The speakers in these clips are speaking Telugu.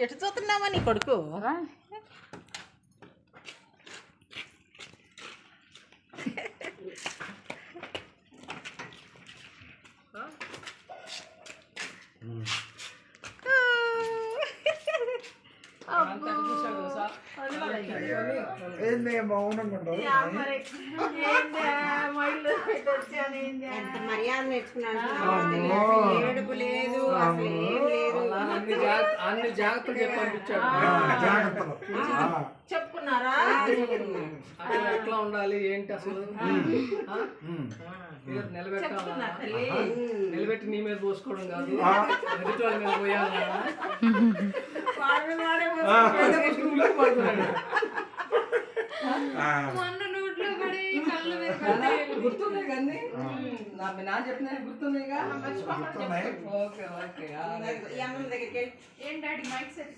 ఎటు చూస్తున్నావా నీ కొడుకు? ఎంత మర్యాద నేర్చుకున్నాను. ఏడుపు లేదు, అసలు ఏం లేదు. అన్ని జాగ్రత్తలు చెప్పి పంపించాడు. చెప్పుకున్నారా? ఎట్లా ఉండాలి ఏంటి అసలు నిలబెట్టాలా, నిలబెట్టి నీ మీద పోసుకోవడం కాదు, ఎదుటి వాళ్ళ మీద పోయాలా. గుర్తున్నాయి కానీ నా చెప్పిన గుర్తున్నాయిగా. Okay okay. ఏం డాడీ మైక్ సెట్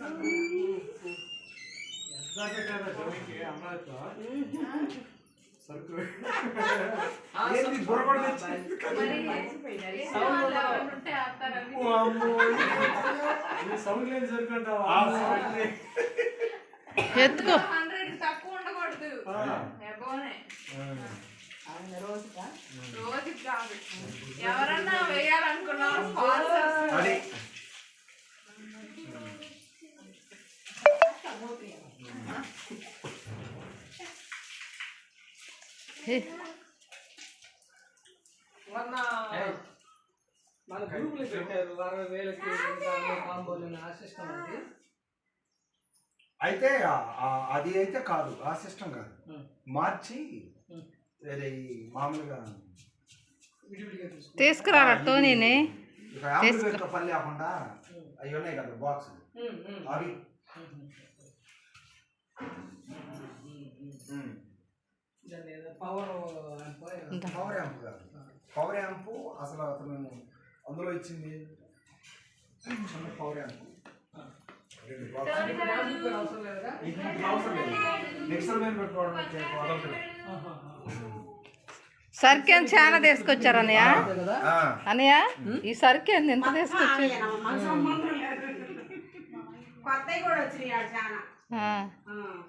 ఎత్తుకో. తక్కువ ఉండకూడదు. రోజు కాదు, ఎవరన్నా వేయాలనుకున్నా మొన్న మన గ్రూపులు పెట్టారు 60,000కి కాంబోలు ఆ సిస్టమ్ అది. అయితే అది అయితే కాదు, ఆ సిస్టమ్ కాదు, మార్చి వేరే మామూలుగా తీసుకురారా టోనీని. పని లేకుండా అవి ఉన్నాయి కదా బాక్స్, అవి పవర్ యాంప్ కాదు. పవర్ యాంప్ అసలు అతను అందులో ఇచ్చింది చిన్న పవర్ యాంప్. సర్కేం చాలా తీసుకొచ్చారు అన్నయ్య. అన్నయ్య ఈ సర్కేం ఎంత తీసుకొచ్చారు? కొత్తవి కూడా వచ్చినాయి, చాలా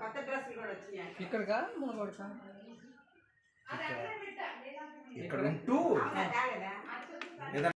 కొత్త డ్రెస్సులు కూడా వచ్చినాయి. ఇక్కడగా ఇక్కడ ఉంటూ